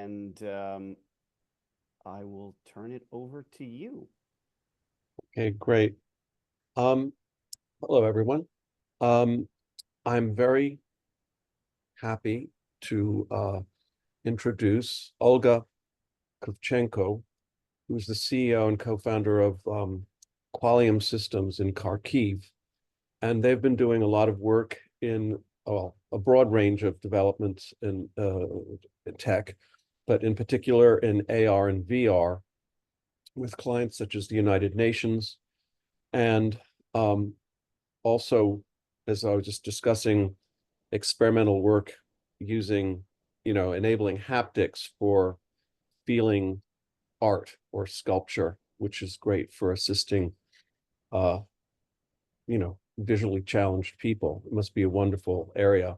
and I will turn it over to you. Okay, great. Hello, everyone. I'm very happy to introduce Olga Krivchenko, who's the CEO and co-founder of Qualium Systems in Kharkiv. And they've been doing a lot of work in a broad range of developments in tech, but in particular in AR and VR with clients such as the United Nations. And also, as I was just discussing, experimental work using, enabling haptics for feeling art or sculpture, which is great for assisting, visually challenged people. It must be a wonderful area.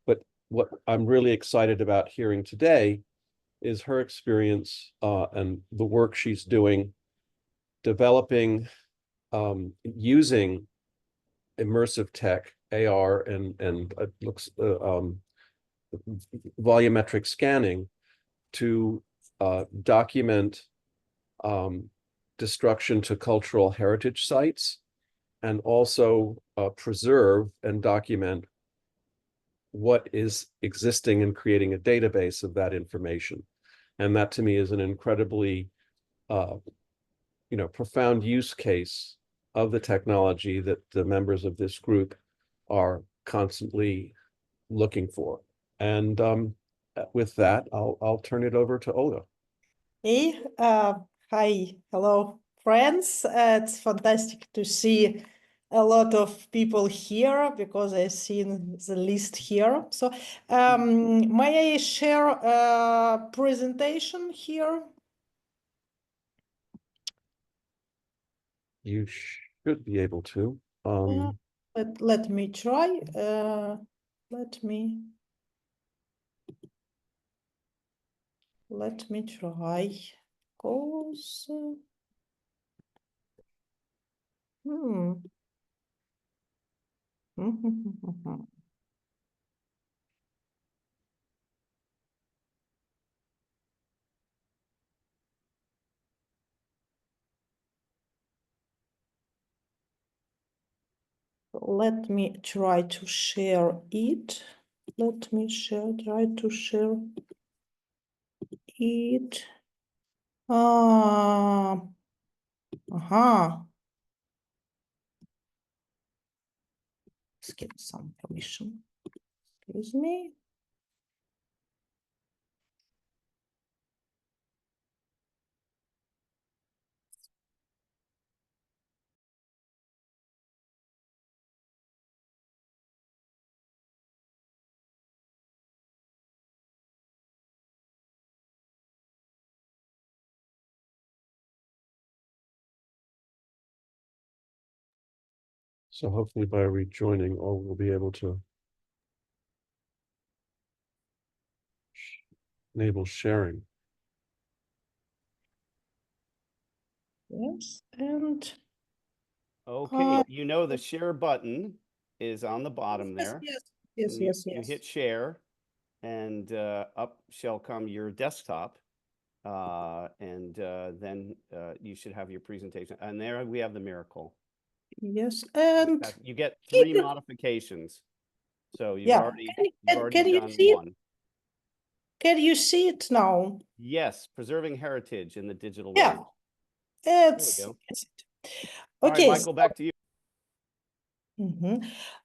But what I'm really excited about hearing today is her experience and the work she's doing, developing, using immersive tech, AR, and it looks volumetric scanning to document destruction to cultural heritage sites, and also preserve and document what is existing and creating a database of that information. And that to me is an incredibly profound use case of the technology that the members of this group are constantly looking for. And with that, I'll turn it over to Olga. Hey, hi, hello, friends. It's fantastic to see a lot of people here because I've seen the list here. So may I share a presentation here? You should be able to. Let me try. Let me try. Cause, Let me try to share it. Let me try to share it. Let's get some permission. Excuse me. So hopefully by rejoining, all will be able to enable sharing. Yes, and Okay, the share button is on the bottom there. Yes. You hit share, and up shall come your desktop, and then you should have your presentation. And there we have the miracle. Yes, and you get 3 modifications. So you've already done one. Can you see it now? Yes, preserving heritage in the digital Yeah, age. okay. All right, Michael, back to you.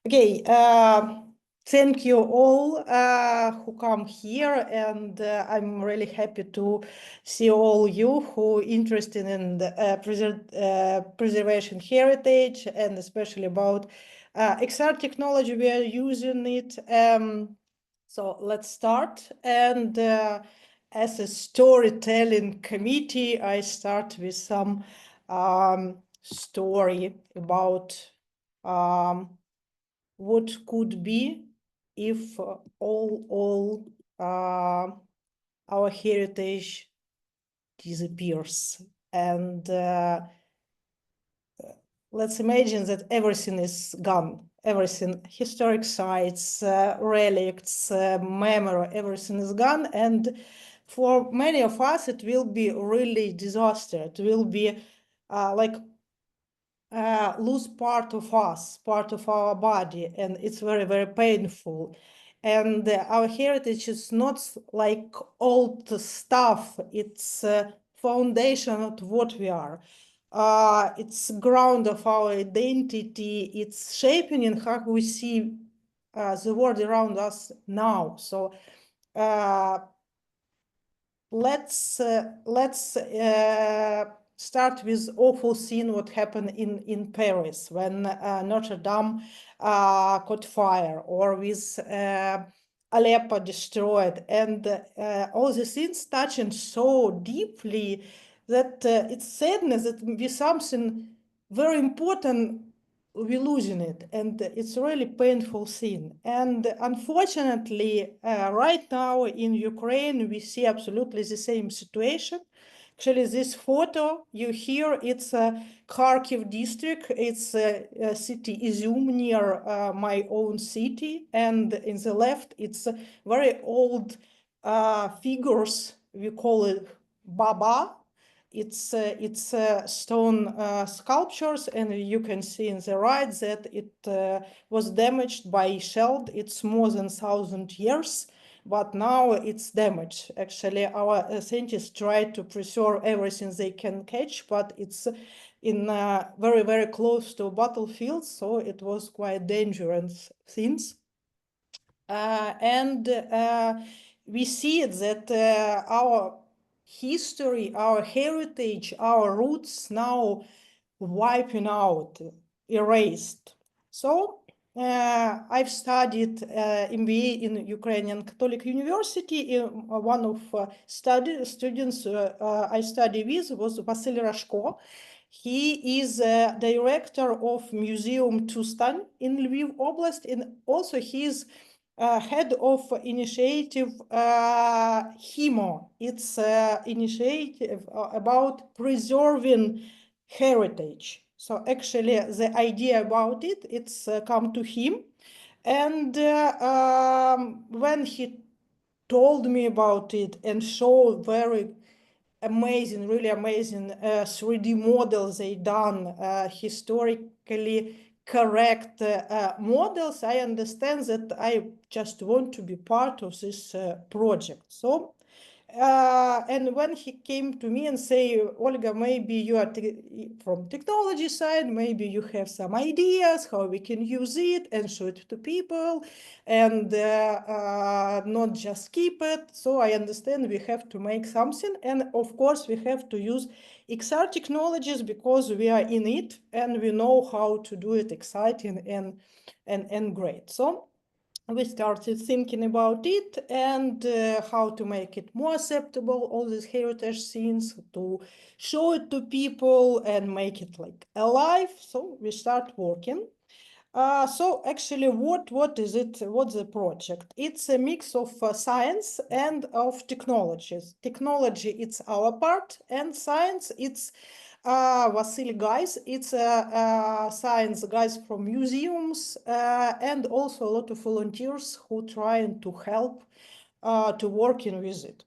Okay, thank you all who come here, and I'm really happy to see all you who are interested in the preservation heritage, and especially about XR technology. We are using it. So let's start. And as a storytelling committee, I start with some story about what could be if all our heritage disappears. And let's imagine that everything is gone. Everything, historic sites, relics, memory, everything is gone. And for many of us, it will be really disaster. It will be like lose part of us, part of our body, and it's very, very painful. And our heritage is not like old stuff. It's foundation of what we are. It's ground of our identity. It's shaping in how we see the world around us now. So let's start with awful scene what happened in Paris when Notre Dame caught fire, or with Aleppo destroyed, and all the scenes touching so deeply that it's sadness that with something very important we're losing it, and it's a really painful scene. And unfortunately, right now in Ukraine, we see absolutely the same situation. Actually, this photo you hear, it's a Kharkiv district. It's a city Izum near my own city. And in the left, it's very old figures. We call it Baba. It's stone sculptures, and you can see in the right that it was damaged by shell. It's more than 1,000 years, but now it's damaged. Actually, our scientists try to preserve everything they can catch, but it's in very, very close to battlefields, so it was quite dangerous things. And we see that our history, our heritage, our roots now wiping out, erased. So I've studied MBA in Ukrainian Catholic University. One of students I study with was Vasil Rashko. He is director of Museum Tustan in Lviv Oblast, and also he's head of initiative hemo. It's initiative about preserving heritage. So actually the idea about it, it's come to him. And when he told me about it and showed very amazing, really amazing 3D models they done, historically correct models, I understand that I just want to be part of this project. So, and when he came to me and say, Olga, maybe you are from technology side, maybe you have some ideas how we can use it and show it to people, and not just keep it. So I understand we have to make something, and of course we have to use XR technologies because we are in it and we know how to do it exciting and great. So we started thinking about it and how to make it more acceptable, all these heritage scenes, to show it to people and make it like alive. So we start working. So actually, what is it? What's the project? It's a mix of science and of technologies. Technology, it's our part, and science, it's Vasily guys. It's science guys from museums and also a lot of volunteers who trying to help to working with it.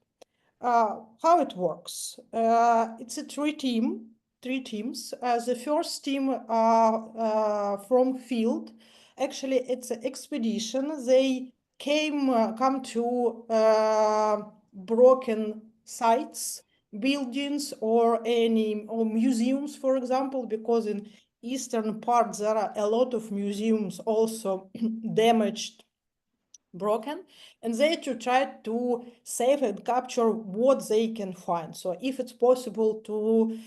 How it works? It's a three teams. The first team from field. Actually, it's an expedition. They come to broken sites, buildings, or museums, for example, because in eastern part there are a lot of museums also damaged, broken, and they to try to save and capture what they can find. So if it's possible to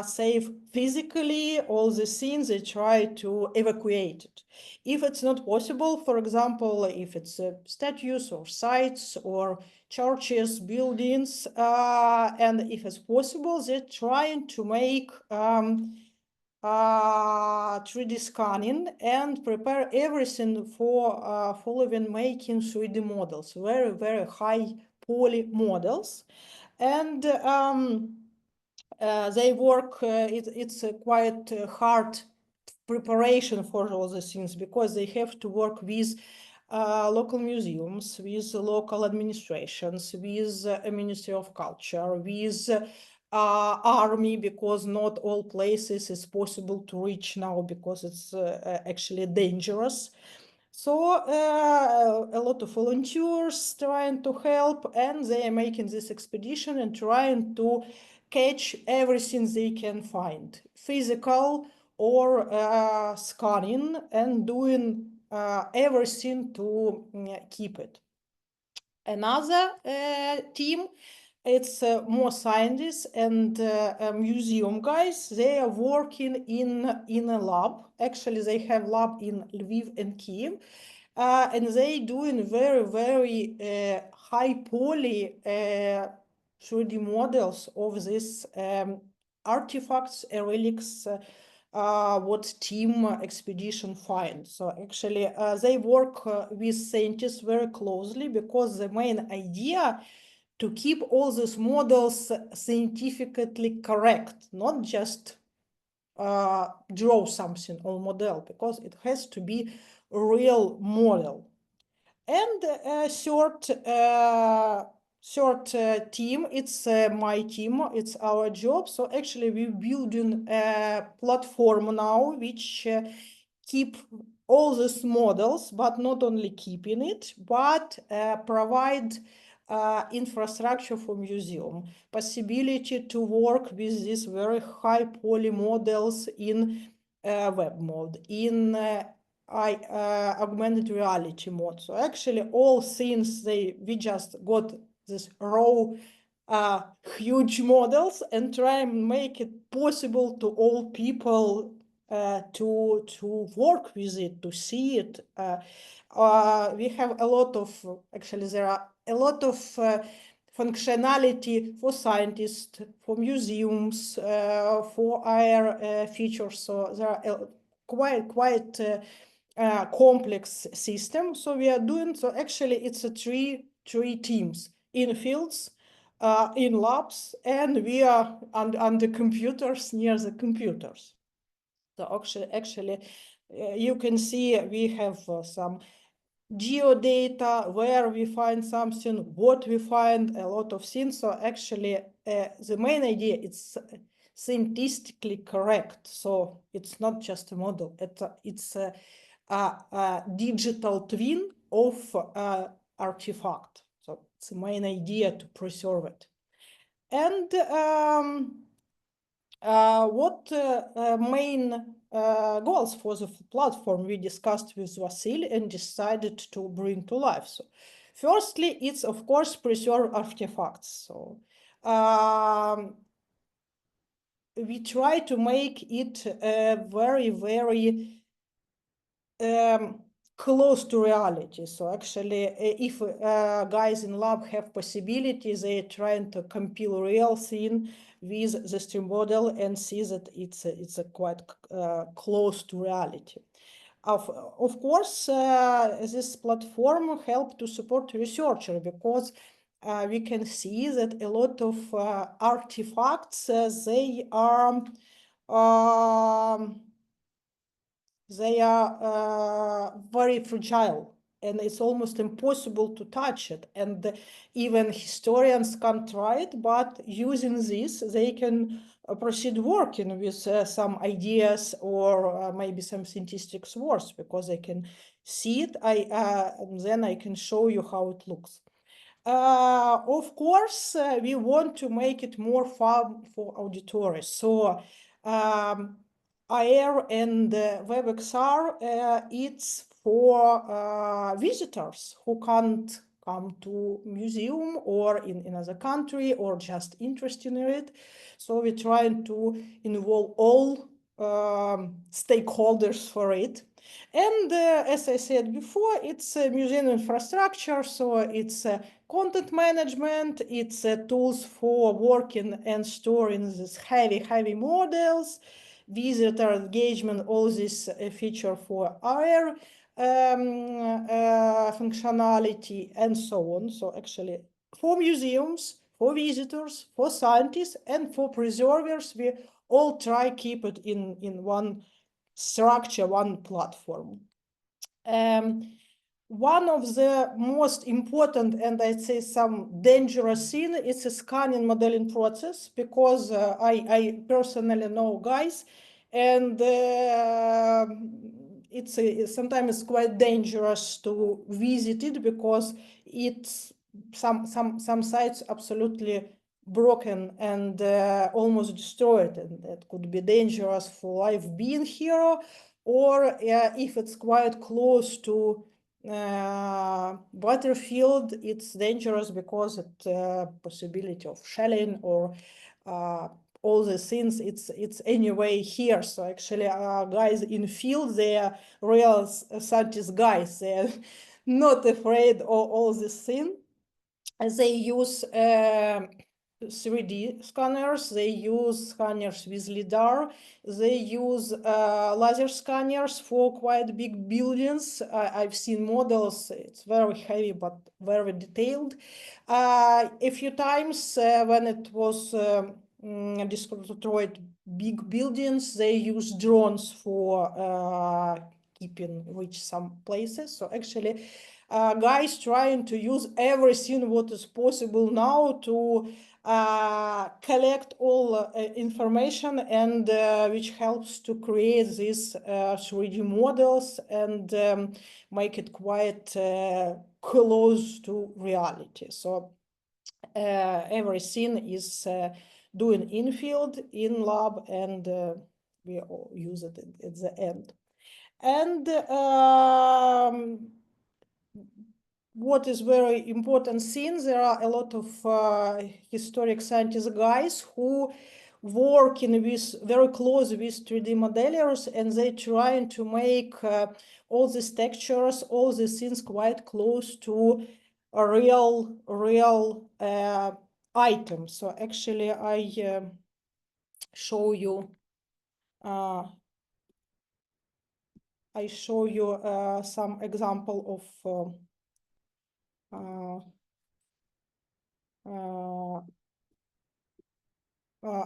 save physically all the scenes, they try to evacuate it. If it's not possible, for example, if it's statues or sites or churches, buildings, and if it's possible, they're trying to make 3D scanning and prepare everything for following making 3D models, very, very high poly models. And they work, it's a quite hard preparation for all the things because they have to work with local museums, with local administrations, with a Ministry of Culture, with army, because not all places is possible to reach now because it's actually dangerous. So a lot of volunteers trying to help, and they are making this expedition and trying to catch everything they can find, physical or scanning, and doing everything to keep it. Another team, it's more scientists and museum guys. They are working in a lab. Actually, they have lab in Lviv and Kiev, and they doing very high poly 3D models of these artifacts, relics, what team expedition finds. So actually, they work with scientists very closely, because the main idea to keep all these models scientifically correct, not just draw something on model, because it has to be a real model. And third team, it's my team, it's our job. So actually we're building a platform now which keep all these models, but not only keeping it, but provide infrastructure for museum, possibility to work with these very high poly models in web mode, in augmented reality mode. So actually all things we just got this raw huge models and try and make it possible to all people to work with it, to see it. We have a lot of, actually there are a lot of functionality for scientists, for museums, for our features. So there are quite complex system. So we are doing, so actually it's a three teams in fields, in labs, and we are on the computers, near the computers. So actually you can see we have some geodata, where we find something, what we find, a lot of things. So actually the main idea is scientifically correct. So it's not just a model, it's a digital twin of artifact. So it's the main idea to preserve it. And what main goals for the platform we discussed with Vasil and decided to bring to life. So firstly, it's of course preserve artifacts. So we try to make it very close to reality. So actually, if guys in lab have possibilities, they're trying to compile real thing with the stream model and see that it's a quite close to reality. Of course, this platform help to support researcher, because we can see that a lot of artifacts they are very fragile, and it's almost impossible to touch it. And even historians can't try it, but using this, they can proceed working with some ideas or maybe some scientific works, because they can see it. And then I can show you how it looks. Of course, we want to make it more fun for auditories. So AR and WebXR, it's for visitors who can't come to museum or in another country or just interested in it. So we're trying to involve all stakeholders for it. And as I said before, it's a museum infrastructure, so it's content management, it's tools for working and storing these heavy models, visitor engagement, all this feature for our functionality and so on. So actually for museums, for visitors, for scientists, and for preservers, we all try keep it in one structure, one platform. one of the most important and I'd say some dangerous thing is a scanning modeling process, because I personally know guys, and sometimes quite dangerous to visit it, because it's some sites absolutely broken and almost destroyed, and that could be dangerous for life being here, or if it's quite close to battlefield, it's dangerous because it possibility of shelling or all the things. It's anyway here. So actually, guys in field, they are real scientist guys. They're not afraid of all this thing. They use 3D scanners, they use scanners with LiDAR, they use laser scanners for quite big buildings. I've seen models, it's very heavy but very detailed. A few times when it was destroyed big buildings, they use drones for keeping reach some places. So actually, guys trying to use everything what is possible now to collect all information, and which helps to create these 3D models and make it quite close to reality. So everything is doing in field, in lab, and we all use it at the end. And what is very important thing, there are a lot of historic scientist guys who working with very close with 3D modelers, and they trying to make all these textures, all these things quite close to a real item. So actually, I show you. I show you some example of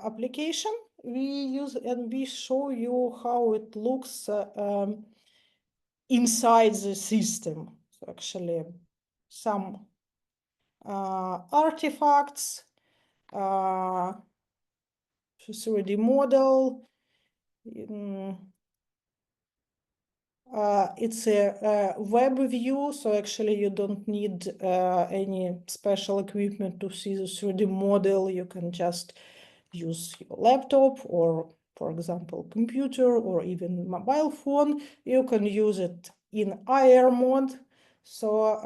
application we use, and we show you how it looks inside the system. So actually, some artifacts, 3D model. It's a web view, so actually you don't need any special equipment to see the 3D model. You can just use your laptop or, for example, computer or even mobile phone. You can use it in IR mode. So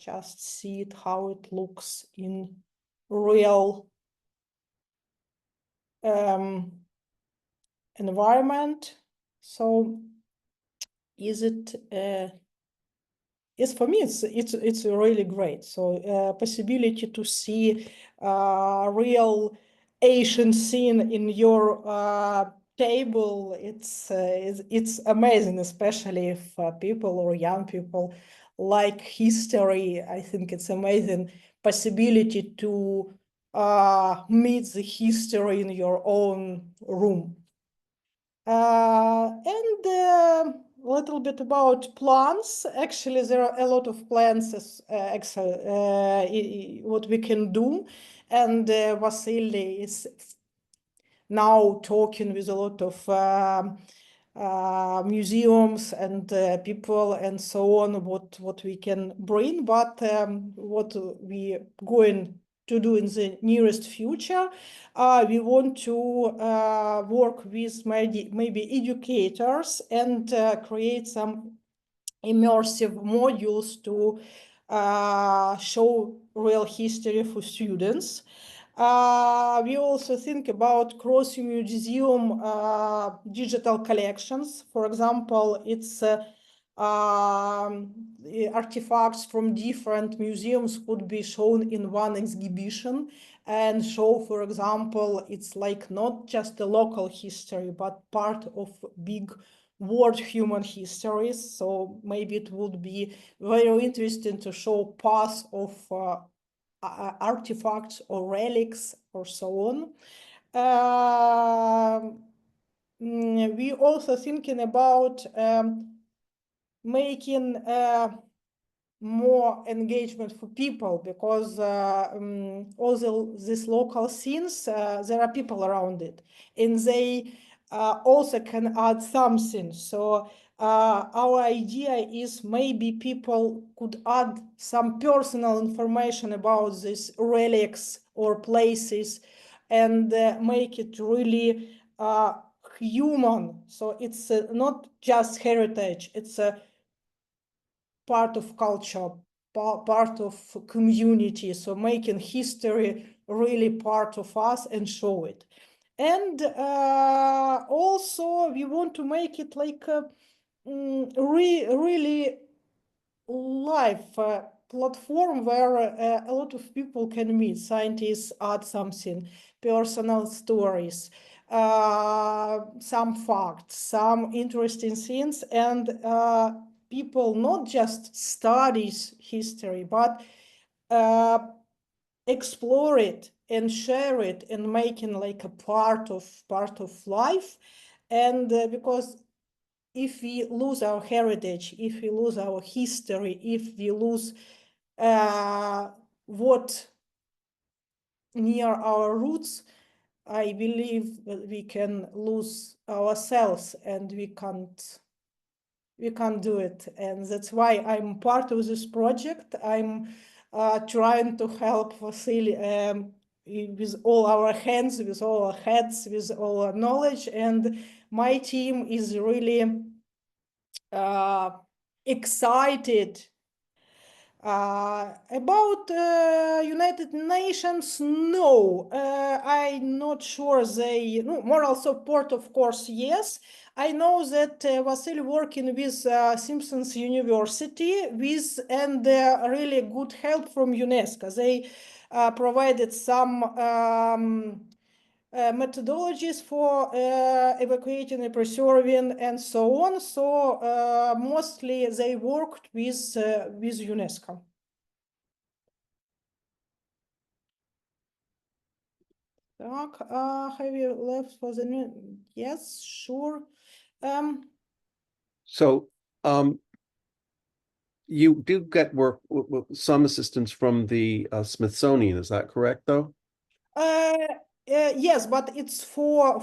just see it how it looks in real environment. So is it yes, for me it's really great. So possibility to see real Asian scene in your table, it's amazing, especially if people or young people like history. I think it's amazing possibility to meet the history in your own room. And a little bit about plants. Actually, there are a lot of plants what we can do. And Vasily is now talking with a lot of museums and people and so on, what we can bring. But what we going to do in the nearest future, we want to work with maybe educators and create some immersive modules to show real history for students. We also think about cross-museum digital collections. For example, it's artifacts from different museums could be shown in one exhibition and show, for example, it's like not just a local history, but part of big world human histories. So maybe it would be very interesting to show parts of artifacts or relics or so on. We also thinking about making more engagement for people, because all these local scenes, there are people around it, and they also can add something. So our idea is maybe people could add some personal information about these relics or places, and make it really human. So it's not just heritage, it's a part of culture, part of community. So making history really part of us and show it. And also we want to make it like a really live platform where a lot of people can meet. Scientists add something, personal stories, some facts, some interesting things, and people not just studies history, but explore it and share it and making like a part of life. And because if we lose our heritage, if we lose our history, if we lose what near our roots, I believe that we can lose ourselves, and we can't do it. And that's why I'm part of this project. I'm trying to help Vasily with all our hands, with all our heads, with all our knowledge. And my team is really excited about United Nations. No, I'm not sure they, no, moral support, of course, yes. I know that Vasily working with Simpsons University with, and really good help from UNESCO. They provided some methodologies for evacuating and preserving and so on. So mostly they worked with UNESCO. Have you left for the new? Yes, sure. So, you do get work with some assistance from the Smithsonian, is that correct, though? Yes, but it's for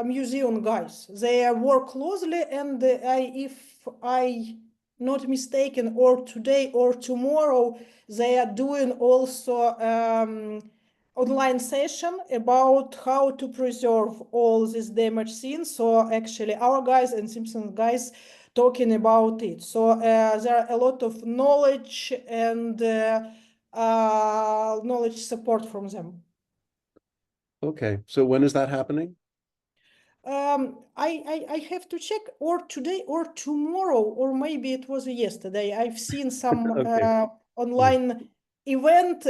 museum guys. They work closely, and if I not mistaken, or today or tomorrow, they are doing also online session about how to preserve all these damaged scenes. So actually, our guys and Simpson guys talking about it. So there are a lot of knowledge and knowledge support from them. Okay, so when is that happening? I have to check, or today or tomorrow, or maybe it was yesterday. I've seen some Okay. online event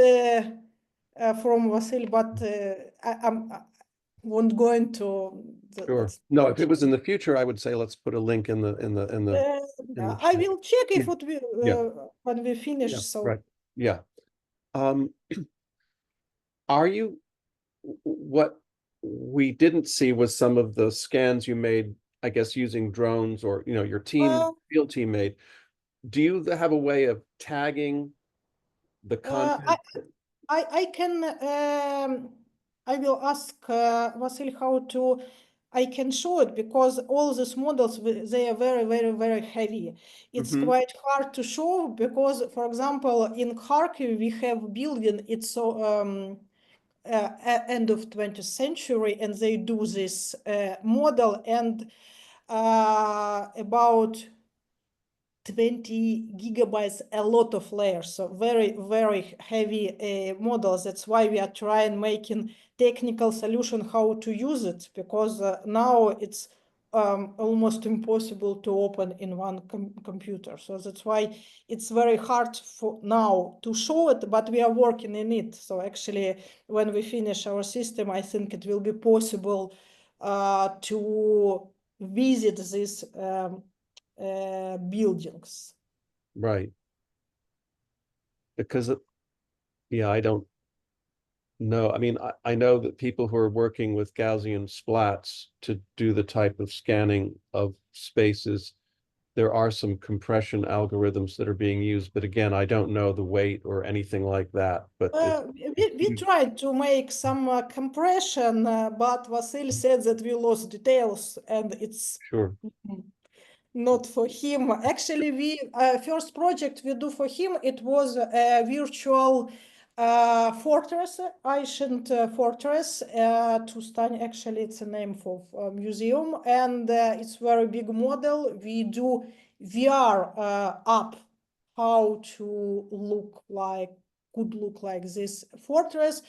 from Vasily, but I won't go into Sure. No, if it was in the future, I would say let's put a link in the in the I chat. will check if Yeah. it we Yeah. when we finish. Yeah, So right. Yeah. Um, are you what we didn't see was some of the scans you made, I guess, using drones, or your field team made. Do you have a way of tagging the content? I can I will ask Vasil how to I can show it, because all these models they are very heavy. It's Mhm. quite hard to show, because for example in Kharkiv we have building, it's so end of 20th century, and they do this model, and about 20 gigabytes, a lot of layers, so very heavy models. That's why we are trying making technical solution how to use it, because now it's almost impossible to open in one computer. So that's why it's very hard for now to show it, but we are working in it. So actually, when we finish our system, I think it will be possible to visit this buildings. Right. Because yeah, I don't know. I mean, I know that people who are working with Gaussian splats to do the type of scanning of spaces there are some compression algorithms that are being used, but again, I don't know the weight or anything like that, but we tried to make some compression, but Vasil said that we lost details and it's sure. not for him. Actually, we first project we do for him, it was a virtual fortress, ancient fortress, Tustan, actually it's a name for a museum, and it's very big model. We do VR app how to look like, could look like this fortress,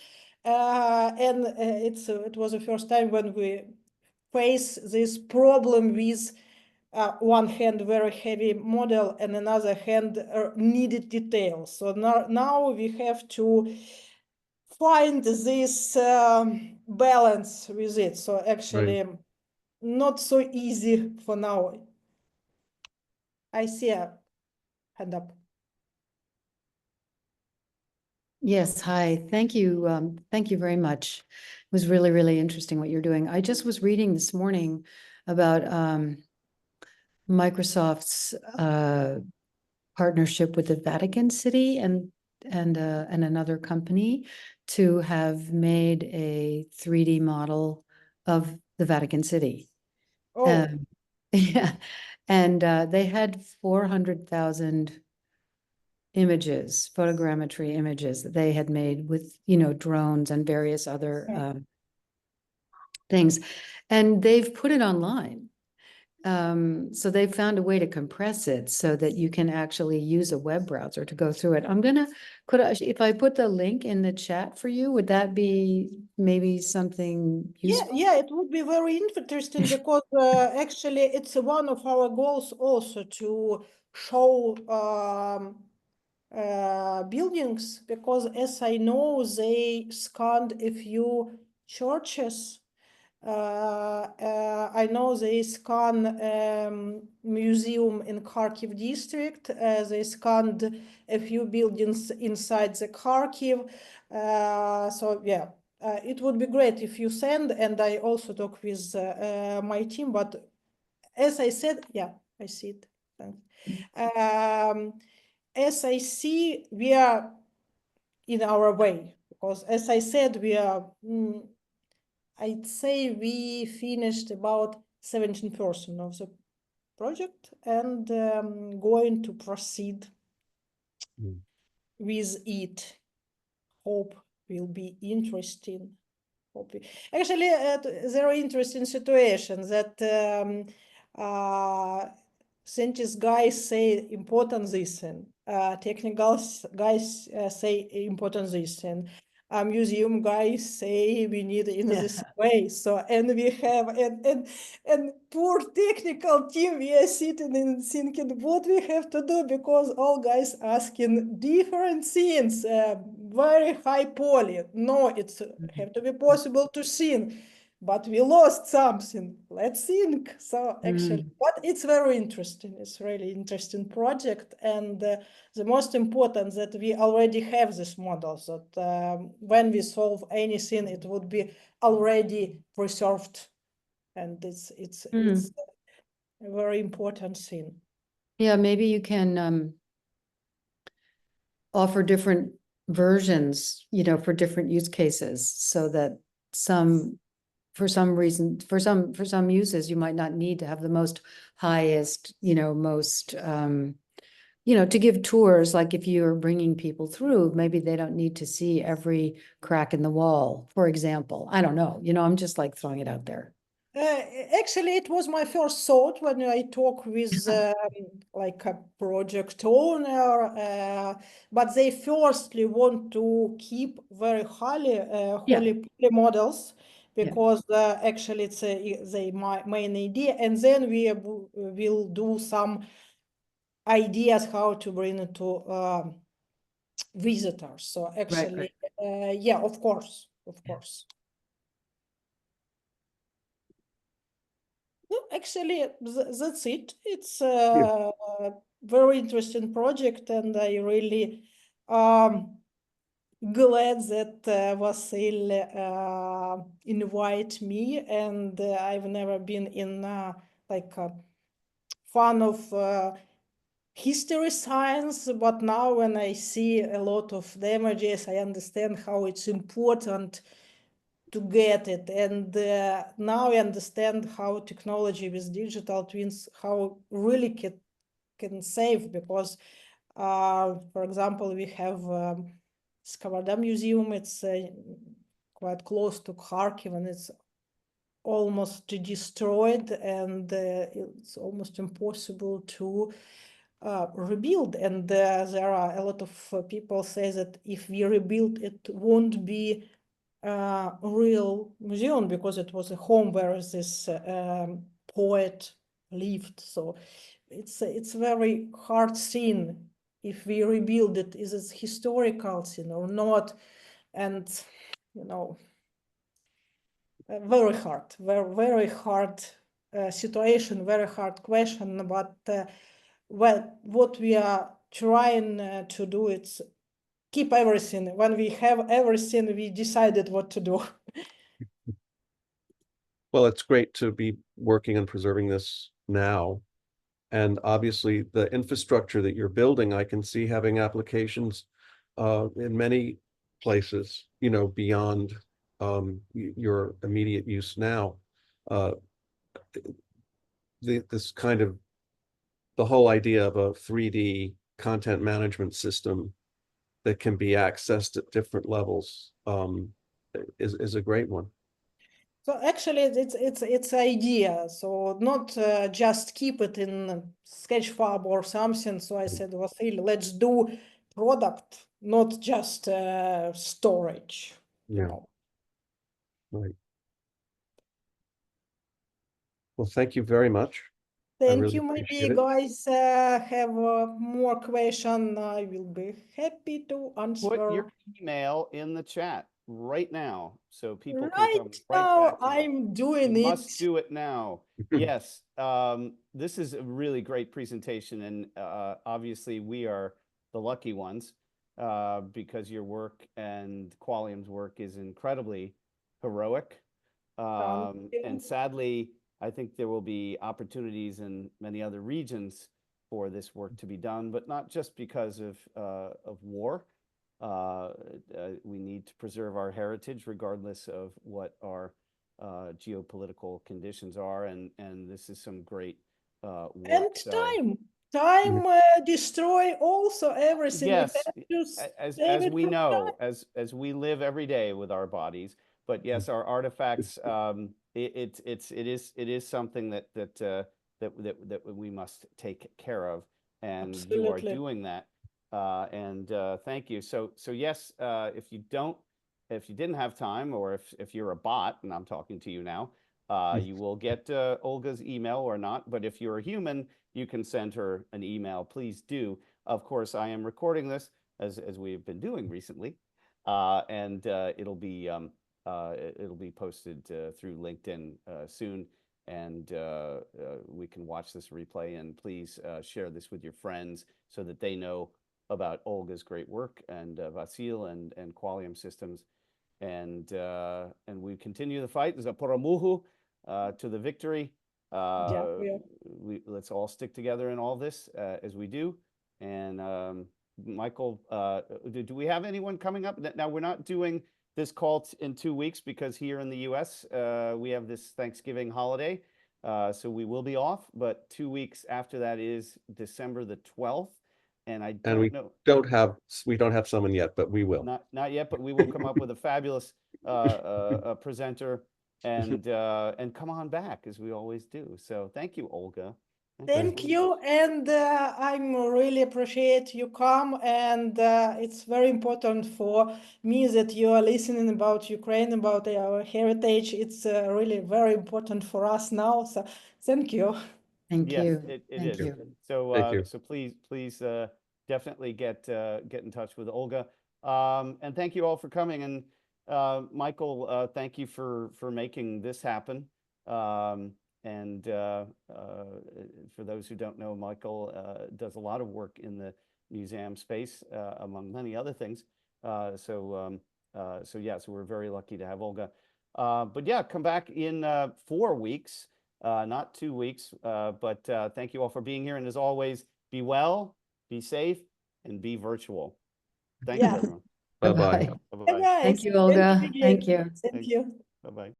and it was the first time when we face this problem with one hand very heavy model and another hand needed details. So now we have to find this balance with it. So actually not so easy for now. I see a hand up. Yes, hi. Thank you. Thank you very much. It was really, really interesting what you're doing. I just was reading this morning about Microsoft's partnership with the Vatican City and another company to have made a 3D model of the Vatican City. Oh, yeah, and they had 400,000 images, photogrammetry images that they had made with, drones and various other things, and they've put it online. So they found a way to compress it so that you can actually use a web browser to go through it. If I put the link in the chat for you, would that be maybe something useful? yeah, it would be very interesting because actually it's one of our goals also to show buildings, because as I know, they scanned a few churches. I know they scan museum in Kharkiv district. They scanned a few buildings inside the Kharkiv. So yeah, it would be great if you send, and I also talk with my team, but as I said, yeah, I see it. Thanks. As I see, we are in our way, because as I said, we are, I'd say we finished about 17% of the project and going to proceed with it. Hope will be interesting. Actually, there are interesting situations that scientist guys say important this and technical guys say important this, and museum guys say we need in this way. So and we have and poor technical team, we are sitting and thinking what we have to do, because all guys asking different things, very high poly. No, it's have to be possible to think, but we lost something. Let's think. So actually, but it's very interesting. It's really interesting project, and the most important that we already have this model. That when we solve anything, it would be already preserved, and it's a very important thing. Yeah, maybe you can offer different versions, for different use cases, so that for some reason, for some uses, you might not need to have the most highest, most, to give tours. Like if you're bringing people through, maybe they don't need to see every crack in the wall, for example. I don't know, I'm just like throwing it out there. Actually, it was my first thought when I talk with like a project owner, but they firstly want to keep very holy models, because actually it's the main idea, and then we will do some ideas how to bring it to visitors. So actually, yeah, of course. No, actually, that's it. It's a very interesting project, and I really glad that Vasil invite me, and I've never been in like fan of history science, but now when I see a lot of the images, I understand how it's important to get it. And now I understand how technology with digital twins, how really can save, because, for example, we have Skvarda Museum. It's quite close to Kharkiv, and it's almost destroyed, and it's almost impossible to rebuild. And there are a lot of people say that if we rebuild, it won't be a real museum, because it was a home where this poet lived. So it's very hard scene if we rebuild it. Is it historical scene or not? And you know, very hard, very hard situation, very hard question. But what we are trying to do is keep everything. When we have everything, we decided what to do. Well, it's great to be working on preserving this now. And obviously the infrastructure that you're building, I can see having applications in many places, you know, beyond your immediate use now. This kind of, the whole idea of a 3D content management system that can be accessed at different levels is a great one. So actually, it's idea. So not just keep it in Sketchfab or something. So I said, Vasily, let's do product, not just storage. You Yeah. know. Right. Well, thank you very much. Thank really you. Maybe appreciate it. guys have more question. I will be happy to answer. Put your email in the chat right now so people can Right come right now, back to you. I'm doing You it. must do it now. Yes, this is a really great presentation, and obviously we are the lucky ones because your work and Qualium's work is incredibly heroic. And sadly, I think there will be opportunities in many other regions for this work to be done, but not just because of war. We need to preserve our heritage regardless of what our geopolitical conditions are, and this is some great work. And So time destroy also everything. yes, We have to as save it we from know, time. as we live every day with our bodies, but yes, our artifacts, it is something that we must take care of, and you are Absolutely. doing that. And thank you. So yes, if you didn't have time, or if you're a bot, and I'm talking to you now, you will get Olga's email or not. But if you're a human, you can send her an email. Please do. Of course, I am recording this as we've been doing recently, and it'll be posted through LinkedIn soon, and we can watch this replay. And please share this with your friends so that they know about Olga's great work, and Vasil and Qualium Systems, and we continue the fight. Zaporomuhu to the victory. Let's all stick together in all this as we do. And Michael, do we have anyone coming up? Now, we're not doing this call in 2 weeks because here in the US, we have this Thanksgiving holiday. So we will be off, but 2 weeks after that is December the 12th. And I don't know. We don't have someone yet, but we will. Not yet, but we will come up with a fabulous presenter, and come on back as we always do. So thank you, Olga. Thank you, and I'm really appreciate you come, and it's very important for me that you are listening about Ukraine, about our heritage. It's really very important for us now. So thank you. Thank Yes, you. it Thank is. you. So so please definitely get in touch with Olga. And thank you all for coming. And Michael, thank you for making this happen. And for those who don't know, Michael does a lot of work in the museum space, among many other things. So yeah, so we're very lucky to have Olga. But yeah, come back in 4 weeks. not 2 weeks. But thank you all for being here. And as always, be well, be safe, and be virtual. Thank you, Yes. everyone. Bye-bye. Bye-bye. Bye-bye. Guys, Thank you, Olga. again. Thank you. Thank you. Bye-bye.